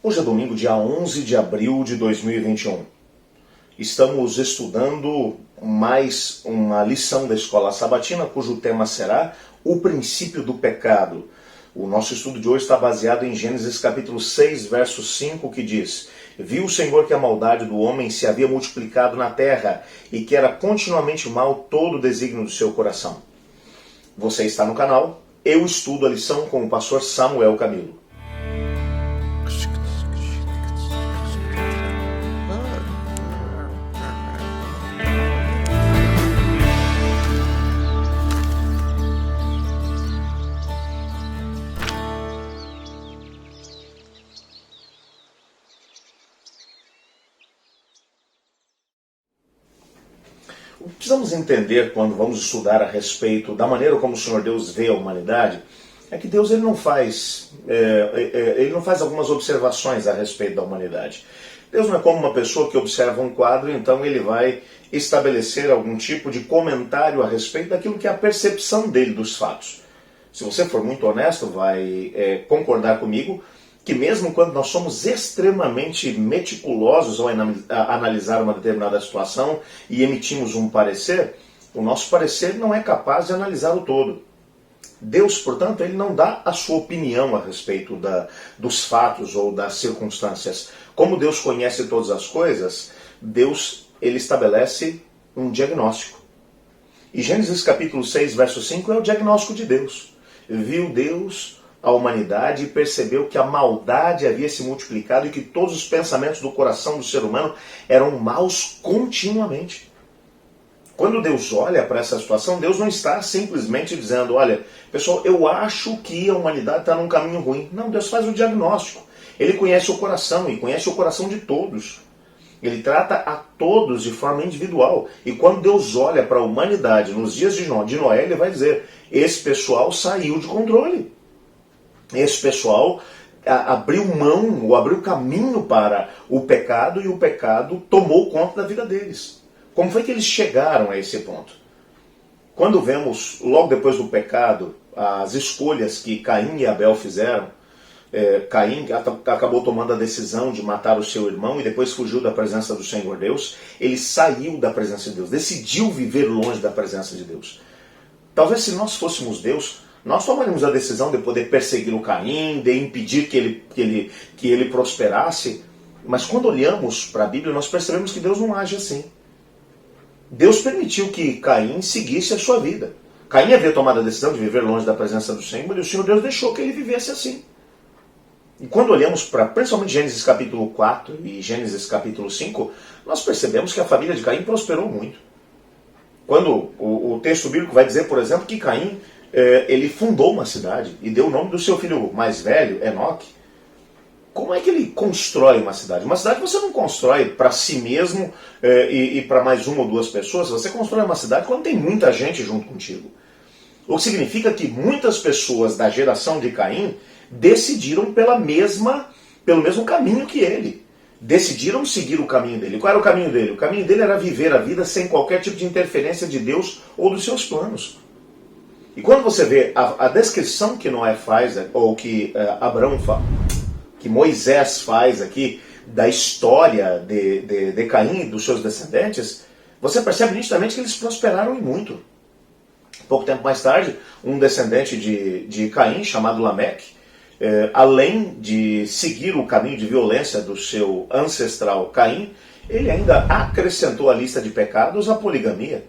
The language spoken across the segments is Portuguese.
Hoje é domingo, dia 11 de abril de 2021. Estamos estudando mais uma lição da Escola Sabatina, cujo tema será o princípio do pecado. O nosso estudo de hoje está baseado em Gênesis capítulo 6, verso 5, que diz: Viu o Senhor que a maldade do homem se havia multiplicado na terra e que era continuamente mal todo o desígnio do seu coração. Você está no canal, eu estudo a lição com o pastor Samuel Camilo. O que precisamos entender quando vamos estudar a respeito da maneira como o Senhor Deus vê a humanidade é que Deus ele não faz algumas observações a respeito da humanidade. Deus não é como uma pessoa que observa um quadro, então ele vai estabelecer algum tipo de comentário a respeito daquilo que é a percepção dele dos fatos. Se você for muito honesto, vai concordar comigo que mesmo quando nós somos extremamente meticulosos ao analisar uma determinada situação e emitimos um parecer, o nosso parecer não é capaz de analisar o todo. Deus, portanto, ele não dá a sua opinião a respeito dos fatos ou das circunstâncias. Como Deus conhece todas as coisas, Deus ele estabelece um diagnóstico. E Gênesis capítulo 6, verso 5 é o diagnóstico de Deus. Viu Deus a humanidade e percebeu que a maldade havia se multiplicado e que todos os pensamentos do coração do ser humano eram maus continuamente. Quando Deus olha para essa situação, Deus não está simplesmente dizendo: olha, pessoal, eu acho que a humanidade está num caminho ruim. Não, Deus faz o diagnóstico. Ele conhece o coração e conhece o coração de todos. Ele trata a todos de forma individual. E quando Deus olha para a humanidade nos dias de Noé, ele vai dizer: esse pessoal saiu de controle. Esse pessoal abriu mão, ou abriu caminho para o pecado, e o pecado tomou conta da vida deles. Como foi que eles chegaram a esse ponto? Quando vemos, logo depois do pecado, as escolhas que Caim e Abel fizeram, Caim acabou tomando a decisão de matar o seu irmão e depois fugiu da presença do Senhor Deus. Ele saiu da presença de Deus, decidiu viver longe da presença de Deus. Talvez se nós fôssemos Deus, nós tomaríamos a decisão de poder perseguir o Caim, de impedir que ele prosperasse. Mas quando olhamos para a Bíblia, nós percebemos que Deus não age assim. Deus permitiu que Caim seguisse a sua vida. Caim havia tomado a decisão de viver longe da presença do Senhor, e o Senhor Deus deixou que ele vivesse assim. E quando olhamos para principalmente Gênesis capítulo 4 e Gênesis capítulo 5, nós percebemos que a família de Caim prosperou muito. Quando o texto bíblico vai dizer, por exemplo, que Caim ele fundou uma cidade e deu o nome do seu filho mais velho, Enoque. Como é que ele constrói uma cidade? Uma cidade você não constrói para si mesmo e para mais uma ou duas pessoas. Você constrói uma cidade quando tem muita gente junto contigo. O que significa que muitas pessoas da geração de Caim decidiram pelo mesmo caminho que ele. Decidiram seguir o caminho dele. Qual era o caminho dele? O caminho dele era viver a vida sem qualquer tipo de interferência de Deus ou dos seus planos. E quando você vê a descrição que Noé faz, ou que que Moisés faz aqui, da história de Caim e dos seus descendentes, você percebe nitidamente que eles prosperaram e muito. Pouco tempo mais tarde, um descendente de Caim, chamado Lameque, além de seguir o caminho de violência do seu ancestral Caim, ele ainda acrescentou à lista de pecados a poligamia.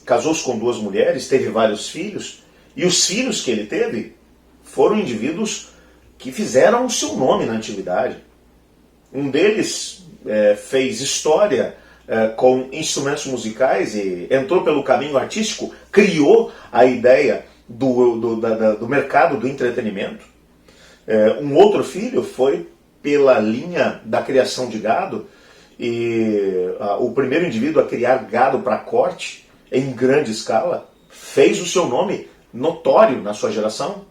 Casou-se com 2 mulheres, teve vários filhos, e os filhos que ele teve foram indivíduos que fizeram o seu nome na antiguidade. Um deles fez história com instrumentos musicais e entrou pelo caminho artístico, criou a ideia do mercado do entretenimento. Um outro filho foi pela linha da criação de gado, e o primeiro indivíduo a criar gado para corte em grande escala fez o seu nome notório na sua geração.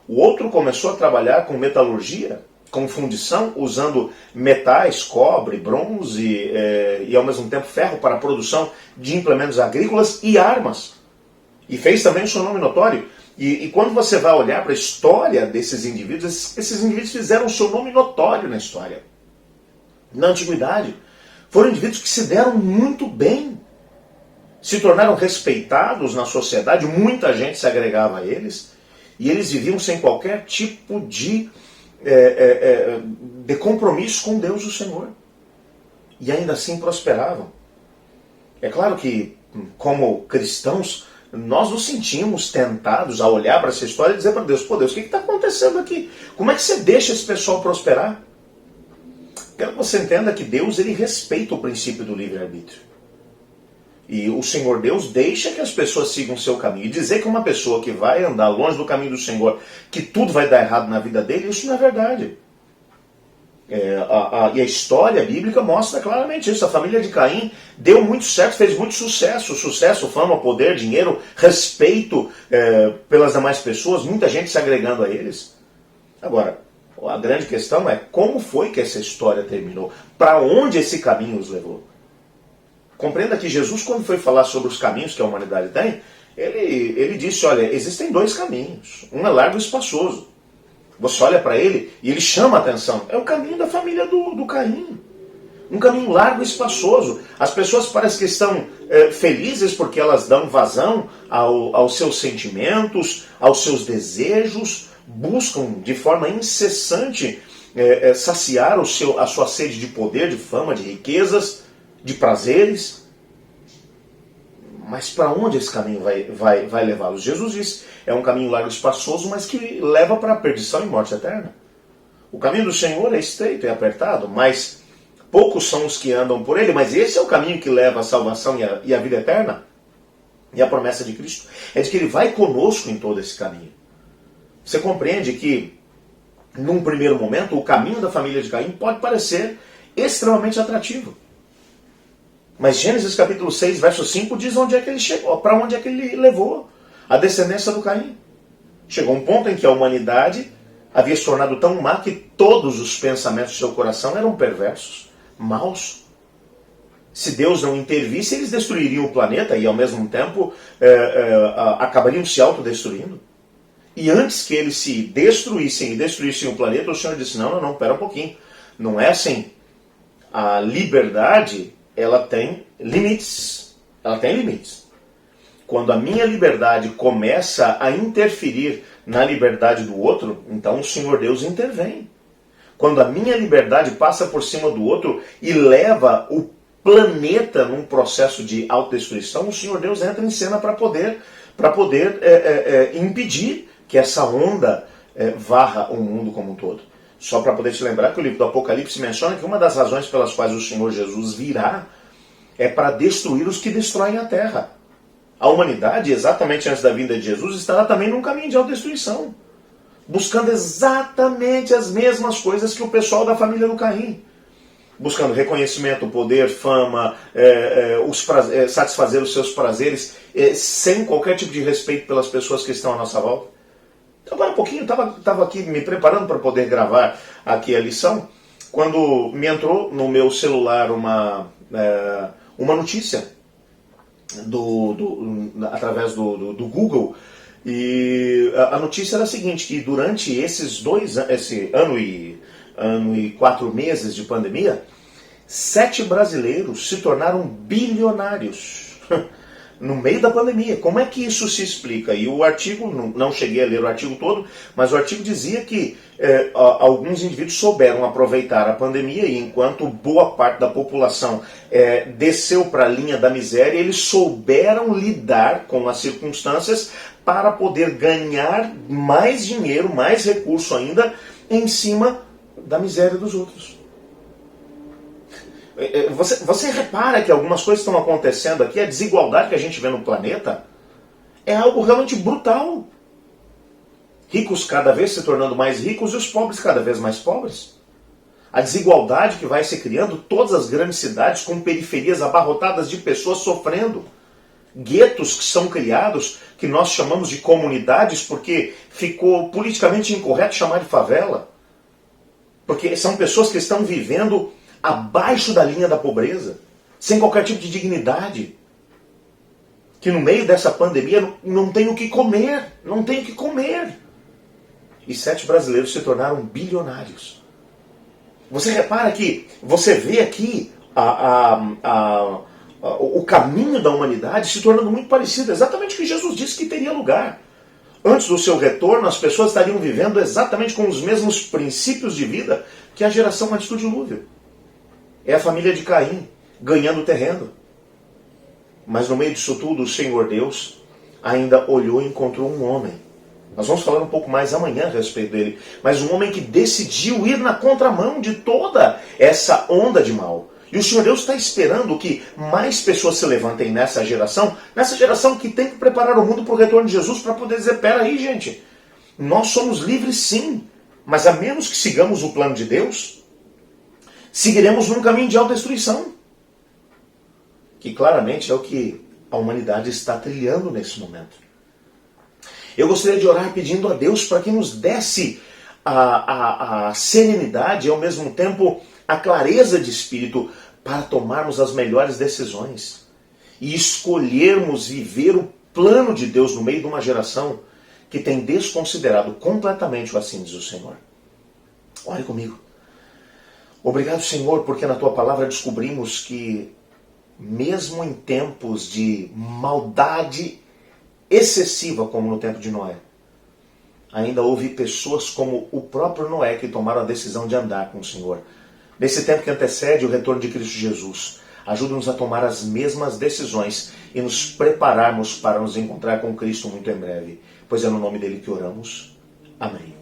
O outro começou a trabalhar com metalurgia, com fundição, usando metais, cobre, bronze e ao mesmo tempo ferro para a produção de implementos agrícolas e armas. E fez também o seu nome notório. E quando você vai olhar para a história desses indivíduos, esses indivíduos fizeram o seu nome notório na história. Na antiguidade, foram indivíduos que se deram muito bem, se tornaram respeitados na sociedade, muita gente se agregava a eles, e eles viviam sem qualquer tipo de compromisso com Deus, o Senhor. E ainda assim prosperavam. É claro que, como cristãos, nós nos sentimos tentados a olhar para essa história e dizer para Deus, pô Deus, o que está acontecendo aqui? Como é que você deixa esse pessoal prosperar? Quero que você entenda que Deus, ele respeita o princípio do livre-arbítrio. E o Senhor Deus deixa que as pessoas sigam o seu caminho. E dizer que uma pessoa que vai andar longe do caminho do Senhor, que tudo vai dar errado na vida dele, isso não é verdade. E a história bíblica mostra claramente isso. A família de Caim deu muito certo, fez muito sucesso. Sucesso, fama, poder, dinheiro, respeito pelas demais pessoas, muita gente se agregando a eles. Agora, a grande questão é como foi que essa história terminou? Para onde esse caminho os levou? Compreenda que Jesus, quando foi falar sobre os caminhos que a humanidade tem, ele disse, olha, existem dois caminhos. Um é largo e espaçoso. Você olha para ele e ele chama a atenção. É o caminho da família do Caim. Um caminho largo e espaçoso. As pessoas parecem que estão felizes porque elas dão vazão aos seus sentimentos, aos seus desejos, buscam de forma incessante saciar a sua sede de poder, de fama, de riquezas, de prazeres. Mas para onde esse caminho vai levá-los? Jesus disse, é um caminho largo e espaçoso, mas que leva para a perdição e morte eterna. O caminho do Senhor é estreito, é apertado, mas poucos são os que andam por ele, mas esse é o caminho que leva à salvação e à vida eterna. E a promessa de Cristo é de que ele vai conosco em todo esse caminho. Você compreende que, num primeiro momento, o caminho da família de Caim pode parecer extremamente atrativo. Mas Gênesis capítulo 6, verso 5 diz onde é que ele chegou, para onde é que ele levou a descendência do Caim. Chegou um ponto em que a humanidade havia se tornado tão má que todos os pensamentos do seu coração eram perversos, maus. Se Deus não intervisse, eles destruiriam o planeta e ao mesmo tempo acabariam se autodestruindo. E antes que eles se destruíssem e destruíssem o planeta, o Senhor disse, não, pera um pouquinho. Não é assim. A liberdade, ela tem limites. Ela tem limites. Quando a minha liberdade começa a interferir na liberdade do outro, então o Senhor Deus intervém. Quando a minha liberdade passa por cima do outro e leva o planeta num processo de autodestruição, o Senhor Deus entra em cena para poder impedir que essa onda varra o mundo como um todo. Só para poder te lembrar que o livro do Apocalipse menciona que uma das razões pelas quais o Senhor Jesus virá é para destruir os que destroem a terra. A humanidade, exatamente antes da vinda de Jesus, estará também num caminho de autodestruição, buscando exatamente as mesmas coisas que o pessoal da família do Caim. Buscando reconhecimento, poder, fama, satisfazer os seus prazeres, sem qualquer tipo de respeito pelas pessoas que estão à nossa volta. Agora um pouquinho, estava aqui me preparando para poder gravar aqui a lição, quando me entrou no meu celular uma notícia através do Google, e a notícia era a seguinte, que durante esse ano e 4 meses de pandemia, 7 brasileiros se tornaram bilionários no meio da pandemia. Como é que isso se explica? E o artigo, não cheguei a ler o artigo todo, mas o artigo dizia que alguns indivíduos souberam aproveitar a pandemia e enquanto boa parte da população desceu para a linha da miséria, eles souberam lidar com as circunstâncias para poder ganhar mais dinheiro, mais recurso ainda, em cima da miséria dos outros. Você repara que algumas coisas estão acontecendo aqui, a desigualdade que a gente vê no planeta é algo realmente brutal. Ricos cada vez se tornando mais ricos e os pobres cada vez mais pobres. A desigualdade que vai se criando, todas as grandes cidades com periferias abarrotadas de pessoas sofrendo. Guetos que são criados, que nós chamamos de comunidades, porque ficou politicamente incorreto chamar de favela. Porque são pessoas que estão vivendo abaixo da linha da pobreza, sem qualquer tipo de dignidade, que no meio dessa pandemia não tem o que comer, não tem o que comer. E 7 brasileiros se tornaram bilionários. Você repara que, você vê aqui o caminho da humanidade se tornando muito parecido, exatamente o que Jesus disse que teria lugar. Antes do seu retorno, as pessoas estariam vivendo exatamente com os mesmos princípios de vida que a geração antes do dilúvio. É a família de Caim ganhando terreno. Mas no meio disso tudo, o Senhor Deus ainda olhou e encontrou um homem. Nós vamos falar um pouco mais amanhã a respeito dele. Mas um homem que decidiu ir na contramão de toda essa onda de mal. E o Senhor Deus está esperando que mais pessoas se levantem nessa geração que tem que preparar o mundo para o retorno de Jesus, para poder dizer, peraí, gente, nós somos livres sim, mas a menos que sigamos o plano de Deus, seguiremos num caminho de autodestruição. Que claramente é o que a humanidade está trilhando nesse momento. Eu gostaria de orar pedindo a Deus para que nos desse a serenidade e ao mesmo tempo a clareza de espírito para tomarmos as melhores decisões e escolhermos viver o plano de Deus no meio de uma geração que tem desconsiderado completamente o assim diz o Senhor. Ore comigo. Obrigado, Senhor, porque na Tua palavra descobrimos que mesmo em tempos de maldade excessiva como no tempo de Noé, ainda houve pessoas como o próprio Noé que tomaram a decisão de andar com o Senhor. Nesse tempo que antecede o retorno de Cristo Jesus, ajuda-nos a tomar as mesmas decisões e nos prepararmos para nos encontrar com Cristo muito em breve, pois é no nome dele que oramos. Amém.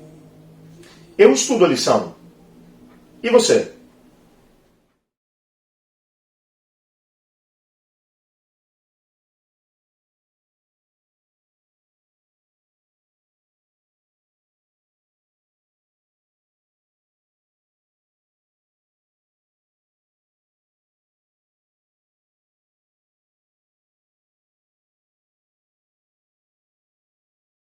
Eu estudo a lição. E você?